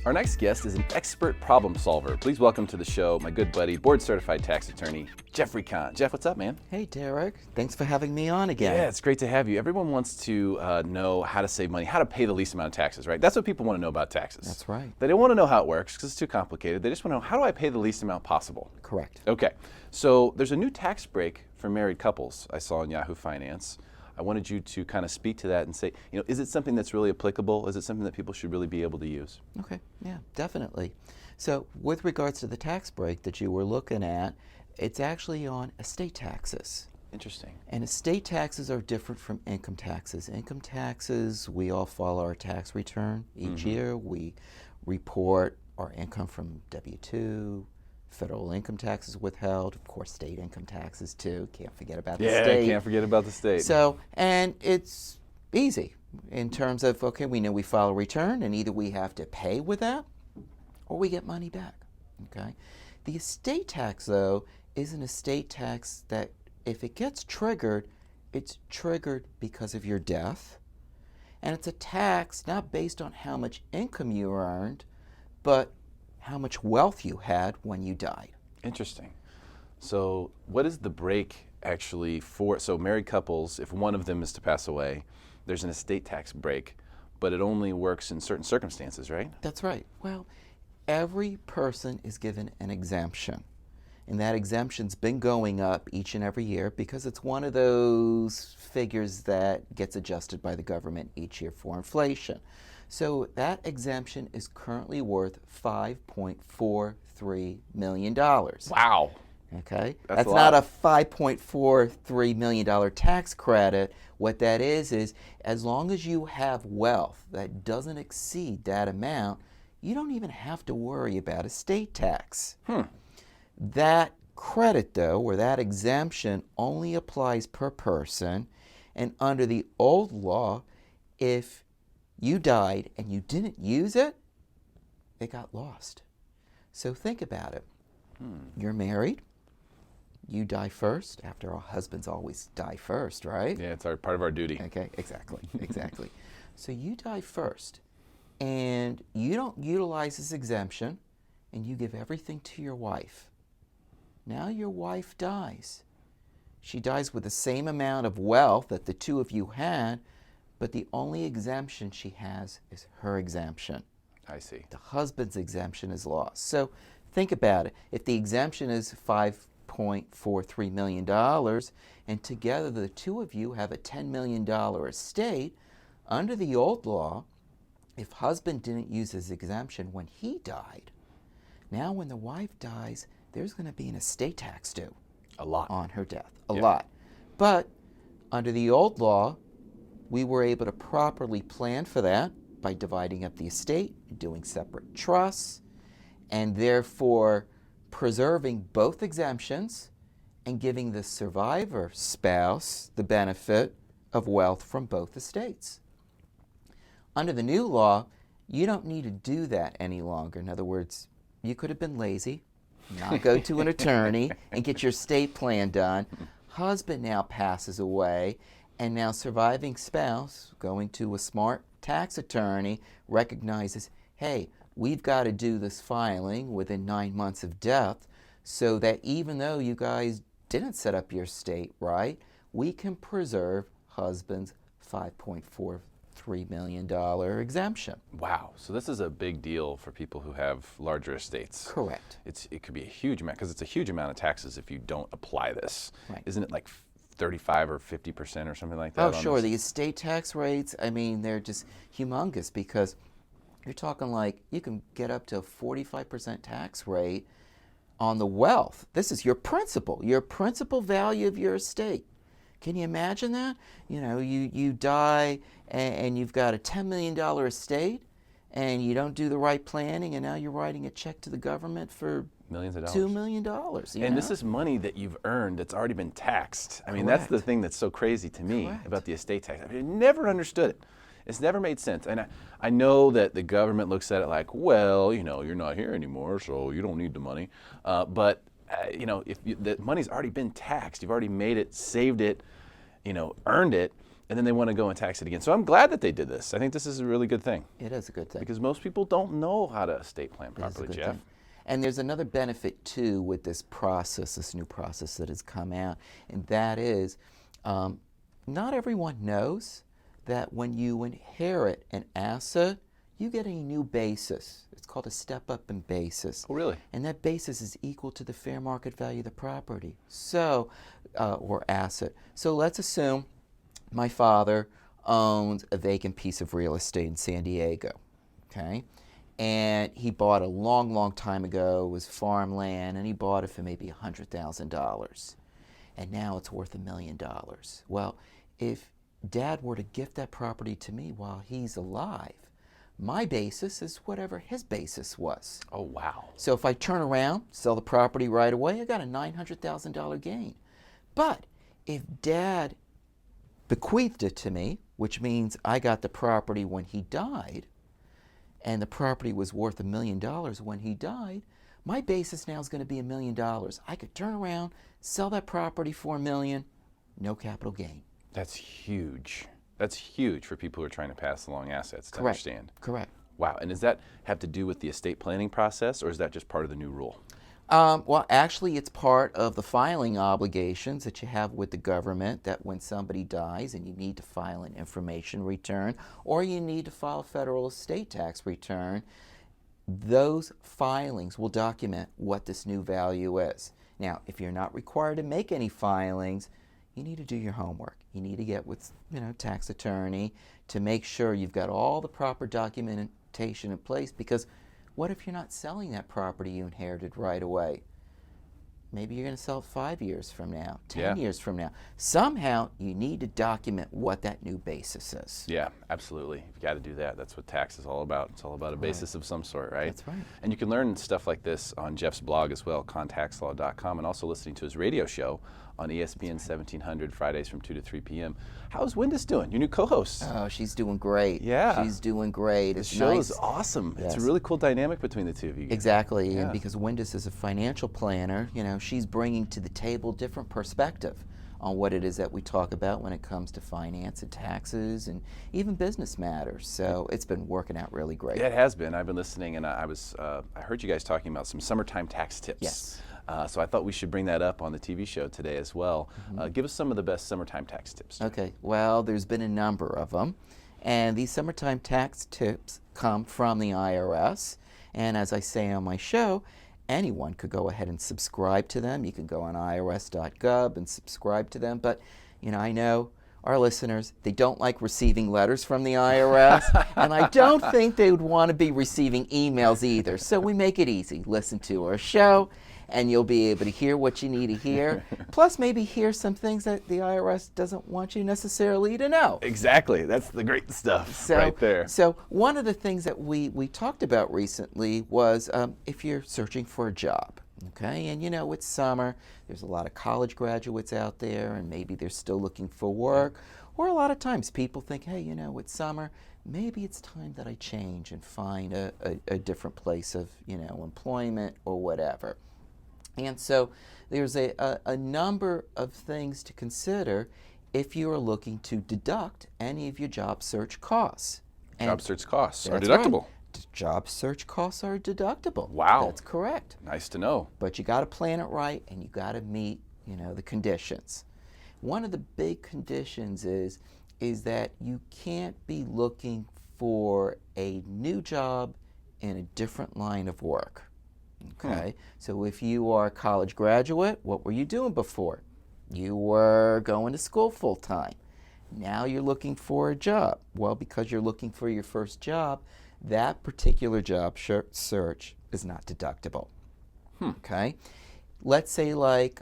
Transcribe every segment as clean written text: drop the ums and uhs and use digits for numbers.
Our next guest is an expert problem solver. Please welcome to the show my good buddy, board-certified tax attorney, Jeffrey Kahn. Jeff, what's up, man? Hey, Derek. Thanks for having me on again. Yeah, it's great to have you. Everyone wants to know how to save money, how to pay the least amount of taxes, right? That's what people want to know about taxes. That's right. They don't want to know how it works because it's too complicated. They just want to know, how do I pay the least amount possible? Correct. Okay, so there's a new tax break for married couples I saw in Yahoo Finance. I wanted you to kind of speak to that and say, is it something that's really applicable? Is it something that people should really be able to use? Okay, yeah, definitely. So with regards to the tax break that you were looking at, it's actually on estate taxes. Interesting. And estate taxes are different from income taxes. Income taxes, we all file our tax return each year. We report our income from W-2, federal income taxes withheld, of course state income taxes too, can't forget about the state. Yeah, can't forget about the state. So, and it's easy in terms of, okay, we know we file a return and either we have to pay with that or we get money back, okay? The estate tax though is an estate tax that if it gets triggered, it's triggered because of your death, and it's a tax not based on how much income you earned, but how much wealth you had when you died. Interesting. So what is the break actually for? So married couples, if one of them is to pass away, there's an estate tax break, but it only works in certain circumstances, right? That's right. Well, every person is given an exemption. And that exemption's been going up each and every year because it's one of those figures that gets adjusted by the government each year for inflation. So that exemption is currently worth $5.43 million. Wow. Okay? That's not a $5.43 million tax credit. What that is as long as you have wealth that doesn't exceed that amount, you don't even have to worry about estate tax. That credit, though, or that exemption only applies per person, and under the old law, if you died and you didn't use it, it got lost. So think about it. You're married, you die first. After all, husbands always die first, right? Yeah, it's part of our duty. Okay, exactly, exactly. So you die first, and you don't utilize this exemption, and you give everything to your wife. Now your wife dies. She dies with the same amount of wealth that the two of you had, but the only exemption she has is her exemption. I see. The husband's exemption is lost. So think about it. If the exemption is $5.43 million, and together the two of you have a $10 million estate, under the old law, if husband didn't use his exemption when he died, now when the wife dies, there's going to be an estate tax due. A lot. On her death. A lot. But under the old law, we were able to properly plan for that by dividing up the estate, doing separate trusts, and therefore preserving both exemptions and giving the survivor spouse the benefit of wealth from both estates. Under the new law, you don't need to do that any longer. In other words, you could have been lazy, not go to an attorney and get your estate plan done. Husband now passes away, and now surviving spouse, going to a smart tax attorney, recognizes, hey, we've got to do this filing within 9 months of death so that even though you guys didn't set up your estate right, we can preserve husband's $5.43 million exemption. Wow. So this is a big deal for people who have larger estates. Correct. It could be a huge amount, because it's a huge amount of taxes if you don't apply this. Right. Isn't it like 35 or 50% or something like that? Oh, sure. The estate tax rates, I mean, they're just humongous because you're talking like you can get up to a 45% tax rate on the wealth. This is your principal value of your estate. Can you imagine that? You die and you've got a $10 million estate and you don't do the right planning, and now you're writing a check to the government for millions of dollars. $2 million. And this is money that you've earned that's already been taxed. I mean, that's the thing that's so crazy to me about the estate tax. I never understood it. It's never made sense. And I know that the government looks at it like, well, you're not here anymore, so you don't need the money. But if the money's already been taxed, you've already made it, saved it, earned it, and then they want to go and tax it again. So I'm glad that they did this. I think this is a really good thing. It is a good thing. Because most people don't know how to estate plan properly, Jeff. Thing. And there's another benefit, too, with this process, this new process that has come out, and that is not everyone knows that when you inherit an asset, you get a new basis. It's called a step-up in basis. Oh, really? And that basis is equal to the fair market value of the property, so or asset. So let's assume my father owns a vacant piece of real estate in San Diego, okay? And he bought a long, long time ago. It was farmland, and he bought it for maybe $100,000. And now it's worth $1 million. Well, if Dad were to gift that property to me while he's alive, my basis is whatever his basis was. Oh, wow. So if I turn around, sell the property right away, I got a $900,000 gain. But if Dad bequeathed it to me, which means I got the property when he died, and the property was worth $1 million when he died, my basis now is going to be $1 million. I could turn around, sell that property for $1 million, no capital gain. That's huge. That's huge for people who are trying to pass along assets to Correct. understand. Correct. Wow. And does that have to do with the estate planning process, or is that just part of the new rule? Well, actually, it's part of the filing obligations that you have with the government, that when somebody dies and you need to file an information return or you need to file a federal estate tax return, those filings will document what this new value is. Now, if you're not required to make any filings, you need to do your homework. You need to get with, tax attorney to make sure you've got all the proper documentation in place, because what if you're not selling that property you inherited right away? Maybe you're going to sell it 5 years from now, 10 years from now. Somehow, you need to document what that new basis is. Yeah, absolutely. You've got to do that. That's what tax is all about. It's all about a basis of some sort, right? That's right. And you can learn stuff like this on Jeff's blog as well, contactslaw.com, and also listening to his radio show on ESPN 1700 Fridays from 2 to 3 p.m. How's Windus doing, your new co-host? Oh, she's doing great. Yeah. She's doing great. The It's show nice. is awesome. Yes. It's a really cool dynamic between the two of you guys. Exactly, Yeah. and because Windus is a financial planner, she's bringing to the table different perspective on what it is that we talk about when it comes to finance and taxes and even business matters. So it's been working out really great. Yeah, it has been. I've been listening, and I heard you guys talking about some summertime tax tips. Yes. So I thought we should bring that up on the TV show today as well. Give us some of the best summertime tax tips. Okay, well, there's been a number of them, and these summertime tax tips come from the IRS, and as I say on my show, anyone could go ahead and subscribe to them. You can go on irs.gov and subscribe to them, but I know our listeners, they don't like receiving letters from the IRS, and I don't think they would want to be receiving emails either, so we make it easy. Listen to our show, and you'll be able to hear what you need to hear, plus maybe hear some things that the IRS doesn't want you necessarily to know. Exactly. That's the great stuff right there. So one of the things that we talked about recently was if you're searching for a job, okay, and it's summer, there's a lot of college graduates out there, and maybe they're still looking for work, or a lot of times people think, hey, it's summer, maybe it's time that I change and find a different place of, employment or whatever. And so there's a number of things to consider if you are looking to deduct any of your job search costs. Job search costs are That's deductible. right. Job search costs are deductible. Wow. That's correct. Nice to know. But you got to plan it right, and you got to meet, the conditions. One of the big conditions is that you can't be looking for a new job in a different line of work. Okay, so if you are a college graduate, what were you doing before? You were going to school full time. Now you're looking for a job. Well, because you're looking for your first job, that particular job search is not deductible. Okay, let's say like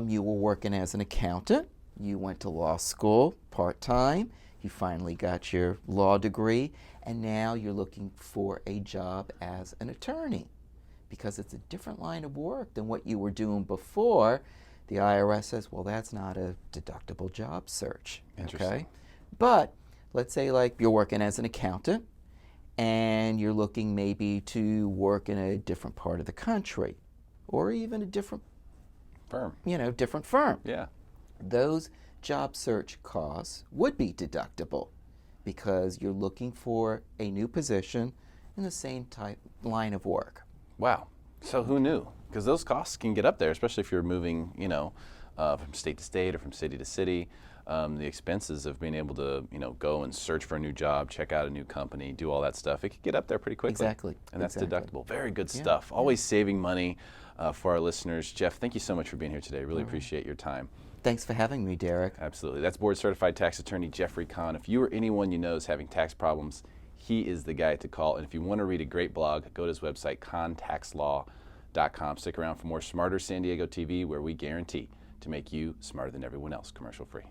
you were working as an accountant. You went to law school part-time. You finally got your law degree, and now you're looking for a job as an attorney. Because it's a different line of work than what you were doing before, the IRS says, well, that's not a deductible job search. Okay? But let's say like you're working as an accountant and you're looking maybe to work in a different part of the country or even a different firm. Different firm. Yeah. Those job search costs would be deductible because you're looking for a new position in the same type line of work. Wow. So who knew? Because those costs can get up there, especially if you're moving, from state to state or from city to city. The expenses of being able to, go and search for a new job, check out a new company, do all that stuff, it could get up there pretty quickly. Exactly. And that's Exactly. deductible. Very good stuff. Always saving money for our listeners. Jeff, thank you so much for being here today. Really appreciate your time. Thanks for having me, Derek. Absolutely. That's board certified tax attorney Jeffrey Kahn. If you or anyone you know is having tax problems, he is the guy to call. And if you want to read a great blog, go to his website, KahnTaxLaw.com. Stick around for more Smarter San Diego TV, where we guarantee to make you smarter than everyone else, commercial free.